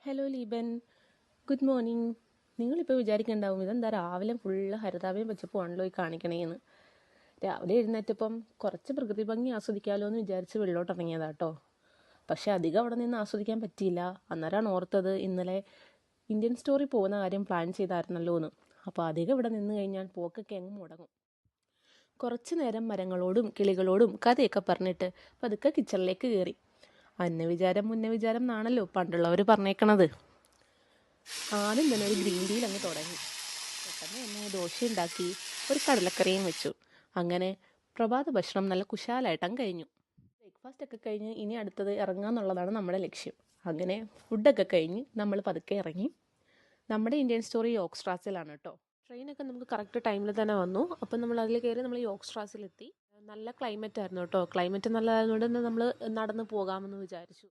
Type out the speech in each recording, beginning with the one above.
Hello ലീബൻ, good morning. നിങ്ങളിപ്പോൾ വിചാരിക്കണ്ടാവും ഇതെന്താ രാവിലെ ഫുള്ള് ഹരിതാപയും പച്ചപ്പുവാണല്ലോ ഈ കാണിക്കണേന്ന്. രാവിലെ എഴുന്നേറ്റപ്പം കുറച്ച് പ്രകൃതി ഭംഗി ആസ്വദിക്കാമല്ലോ എന്ന് വിചാരിച്ച് വെള്ളോട്ട് ഇറങ്ങിയതാട്ടോ. പക്ഷെ അധികം അവിടെ നിന്ന് ആസ്വദിക്കാൻ പറ്റിയില്ല. അന്നേരമാണ് ഓർത്തത് ഇന്നലെ ഇന്ത്യൻ സ്റ്റോറി പോകുന്ന കാര്യം പ്ലാൻ ചെയ്തായിരുന്നല്ലോ എന്ന്. അപ്പോൾ അധികം ഇവിടെ നിന്ന് കഴിഞ്ഞാൽ പോക്കൊക്കെ അങ്ങ് മുടങ്ങും. കുറച്ച് നേരം മരങ്ങളോടും കിളികളോടും കഥയൊക്കെ പറഞ്ഞിട്ട് പതുക്കെ കിച്ചണിലേക്ക് കയറി. അന്ന വിചാരം മുന്ന വിചാരം എന്നാണല്ലോ പണ്ടുള്ളവർ പറഞ്ഞേക്കണത്. ആദ്യം തന്നെ ഒരു ഗ്രീൻ ടീയിൽ അങ്ങ് തുടങ്ങി. പെട്ടെന്ന് തന്നെ ദോശ ഉണ്ടാക്കി, ഒരു കടലക്കറിയും വെച്ചു. അങ്ങനെ പ്രഭാത ഭക്ഷണം നല്ല കുശാലായിട്ടങ്ങ് കഴിഞ്ഞു. ബ്രേക്ക്ഫാസ്റ്റ് ഒക്കെ കഴിഞ്ഞ് ഇനി അടുത്തത് ഇറങ്ങാന്നുള്ളതാണ് നമ്മുടെ ലക്ഷ്യം. അങ്ങനെ ഫുഡൊക്കെ കഴിഞ്ഞ് നമ്മൾ പതുക്കെ ഇറങ്ങി. നമ്മുടെ ഇന്ത്യൻ സ്റ്റോറി യോക്സ്ട്രാസിലാണ് കേട്ടോ. ട്രെയിനൊക്കെ നമുക്ക് കറക്റ്റ് ടൈമിൽ തന്നെ വന്നു. അപ്പം നമ്മൾ അതിൽ കയറി നമ്മൾ യോക്സ്ട്രാസിലെത്തി. നല്ല ക്ലൈമറ്റ് ആയിരുന്നു കേട്ടോ. ക്ലൈമറ്റ് നല്ലതായതുകൊണ്ട് തന്നെ നമ്മൾ നടന്ന് പോകാമെന്ന് വിചാരിച്ചു.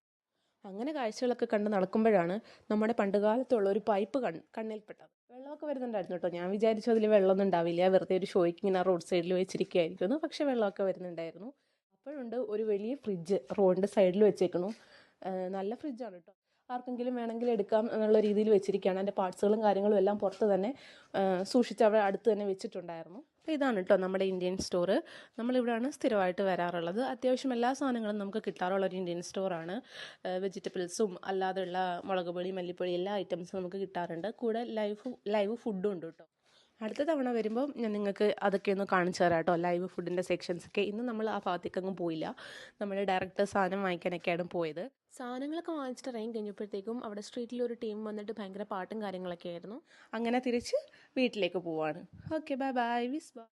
അങ്ങനെ കാഴ്ചകളൊക്കെ കണ്ട് നടക്കുമ്പോഴാണ് നമ്മുടെ പണ്ടുകാലത്തുള്ള ഒരു പൈപ്പ് കണ്ണിൽപ്പെട്ടത്. വെള്ളമൊക്കെ വരുന്നുണ്ടായിരുന്നു കേട്ടോ. ഞാൻ വിചാരിച്ചു അതിൽ വെള്ളമൊന്നും ഉണ്ടാവില്ല, വെറുതെ ഒരു ഷോയ്ക്ക് ഇങ്ങനെ റോഡ് സൈഡിൽ വെച്ചിരിക്കുകയായിരിക്കുന്നു. പക്ഷേ വെള്ളമൊക്കെ വരുന്നുണ്ടായിരുന്നു. അപ്പോഴുണ്ട് ഒരു വലിയ ഫ്രിഡ്ജ് റോഡിൻ്റെ സൈഡിൽ വെച്ചേക്കണു. നല്ല ഫ്രിഡ്ജാണ് കേട്ടോ. ആർക്കെങ്കിലും വേണമെങ്കിൽ എടുക്കാം എന്നുള്ള രീതിയിൽ വെച്ചിരിക്കുകയാണ്. അതിൻ്റെ പാർട്സുകളും കാര്യങ്ങളും എല്ലാം പുറത്ത് തന്നെ സൂക്ഷിച്ച് അവിടെ അടുത്ത് തന്നെ വെച്ചിട്ടുണ്ടായിരുന്നു. അപ്പോൾ ഇതാണ് കേട്ടോ നമ്മുടെ ഇന്ത്യൻ സ്റ്റോറ്. നമ്മളിവിടെയാണ് സ്ഥിരമായിട്ട് വരാറുള്ളത്. അത്യാവശ്യം എല്ലാ സാധനങ്ങളും നമുക്ക് കിട്ടാറുള്ളൊരു ഇന്ത്യൻ സ്റ്റോറാണ്. വെജിറ്റബിൾസും അല്ലാതെയുള്ള മുളക് പൊടി, മല്ലിപ്പൊടി എല്ലാ ഐറ്റംസും നമുക്ക് കിട്ടാറുണ്ട്. കൂടെ ലൈവ് ഫുഡും ഉണ്ട് കേട്ടോ. അടുത്ത തവണ വരുമ്പോൾ ഞാൻ നിങ്ങൾക്ക് അതൊക്കെ ഒന്ന് കാണിച്ചു തരാം കേട്ടോ, ലൈവ് ഫുഡിൻ്റെ സെക്ഷൻസൊക്കെ. ഇന്ന് നമ്മൾ ആ ഭാഗത്തേക്കൊന്നും പോയില്ല. നമ്മൾ ഡയറക്റ്റ് സാധനം വാങ്ങിക്കാനൊക്കെയാണ് പോയത്. സാധനങ്ങളൊക്കെ വാങ്ങിച്ചിട്ട് ഇറങ്ങി കഴിഞ്ഞപ്പോഴത്തേക്കും അവിടെ സ്ട്രീറ്റിലൊരു ടീം വന്നിട്ട് ഭയങ്കര പാട്ടും കാര്യങ്ങളൊക്കെ ആയിരുന്നു. അങ്ങനെ തിരിച്ച് വീട്ടിലേക്ക് പോവാണ്. ഓക്കെ, ബൈ ബൈ, വിസ് ബൈ.